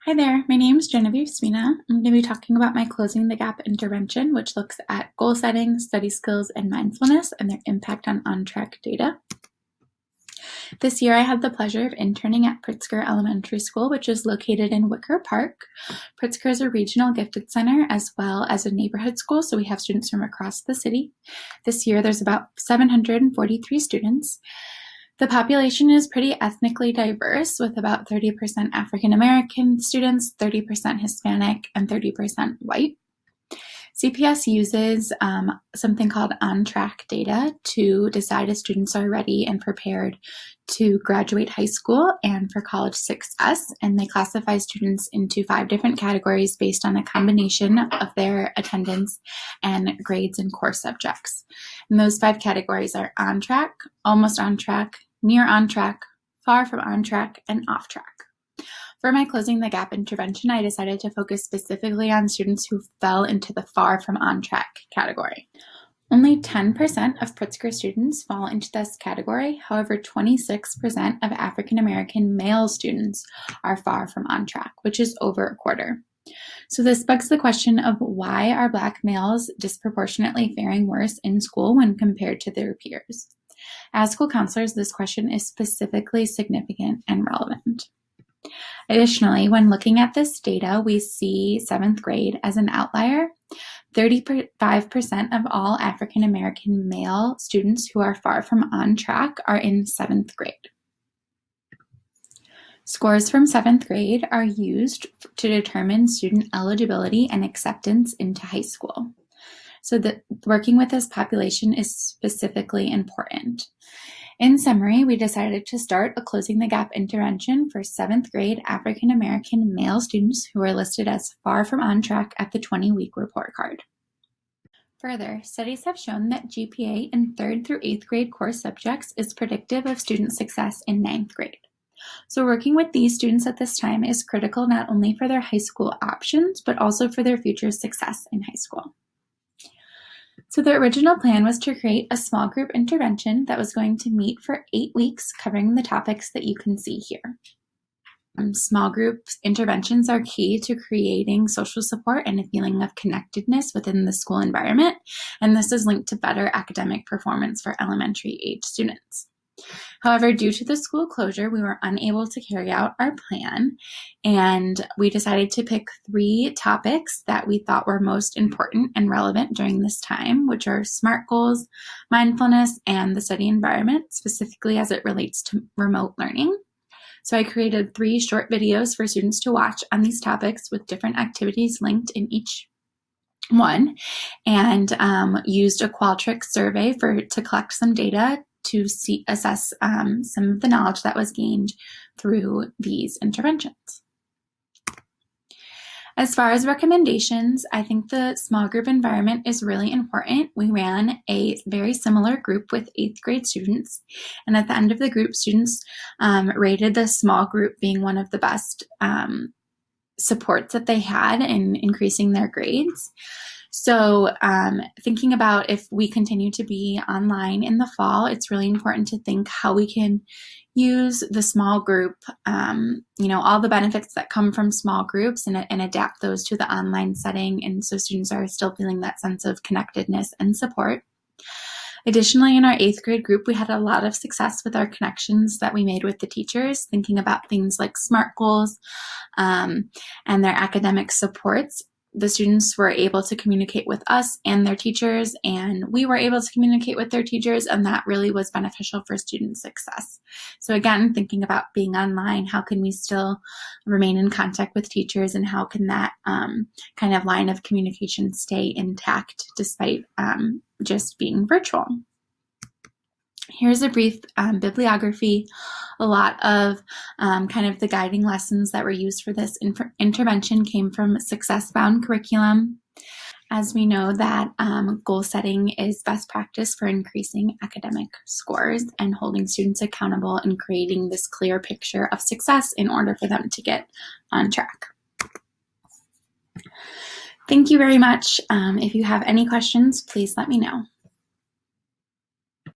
Hi there, my name is Genevieve Spina. I'm going to be talking about my Closing the Gap intervention, which looks at goal setting, study skills, and mindfulness and their impact on on-track data. This year I had the pleasure of interning at Pritzker Elementary School, which is located in Wicker Park. Pritzker is a regional gifted center as well as a neighborhood school, so we have students from across the city. This year there's about 743 students. The population is pretty ethnically diverse, with about 30% African American students, 30% Hispanic, and 30% white. CPS uses something called Ont-Track data to decide if students are ready and prepared to graduate high school and for college success, and they classify students into 5 different categories based on a combination of their attendance and grades in core subjects. And those 5 categories are on track, almost on track, near on track, far from on track, and off track. For my Closing the Gap intervention, I decided to focus specifically on students who fell into the far from on track category. Only 10% of Pritzker students fall into this category. However, 26% of African American male students are far from on track, which is over a quarter. So this begs the question of why are Black males disproportionately faring worse in school when compared to their peers? As school counselors, this question is specifically significant and relevant. Additionally, when looking at this data, we see 7th grade as an outlier. 35% of all African American male students who are far from on track are in 7th grade. Scores from 7th grade are used to determine student eligibility and acceptance into high school. So that working with this population is specifically important. In summary, we decided to start a Closing the Gap intervention for 7th grade African American male students who are listed as far from on track at the 20-week report card. Further, studies have shown that GPA in 3rd through 8th grade core subjects is predictive of student success in 9th grade. So working with these students at this time is critical not only for their high school options, but also for their future success in high school. So the original plan was to create a small group intervention that was going to meet for 8 weeks, covering the topics that you can see here. Small group interventions are key to creating social support and a feeling of connectedness within the school environment, and this is linked to better academic performance for elementary age students. However, due to the school closure, we were unable to carry out our plan, and we decided to pick 3 topics that we thought were most important and relevant during this time, which are SMART goals, mindfulness, and the study environment, specifically as it relates to remote learning. So I created 3 short videos for students to watch on these topics with different activities linked in each one, and used a Qualtrics survey to collect some data to assess some of the knowledge that was gained through these interventions. As far as recommendations, I think the small group environment is really important. We ran a very similar group with 8th grade students, and at the end of the group, students rated the small group being one of the best supports that they had in increasing their grades. So thinking about if we continue to be online in the fall, it's really important to think how we can use the small group, all the benefits that come from small groups and adapt those to the online setting. And so students are still feeling that sense of connectedness and support. Additionally, in our 8th grade group, we had a lot of success with our connections that we made with the teachers, thinking about things like SMART goals and their academic supports. The students were able to communicate with us and their teachers, and we were able to communicate with their teachers, and that really was beneficial for student success. So again, thinking about being online, how can we still remain in contact with teachers, and how can that kind of line of communication stay intact despite just being virtual? Here's a brief bibliography. A lot of kind of the guiding lessons that were used for this intervention came from Success-Bound curriculum. As we know that goal setting is best practice for increasing academic scores and holding students accountable and creating this clear picture of success in order for them to get on track. Thank you very much. If you have any questions, please let me know.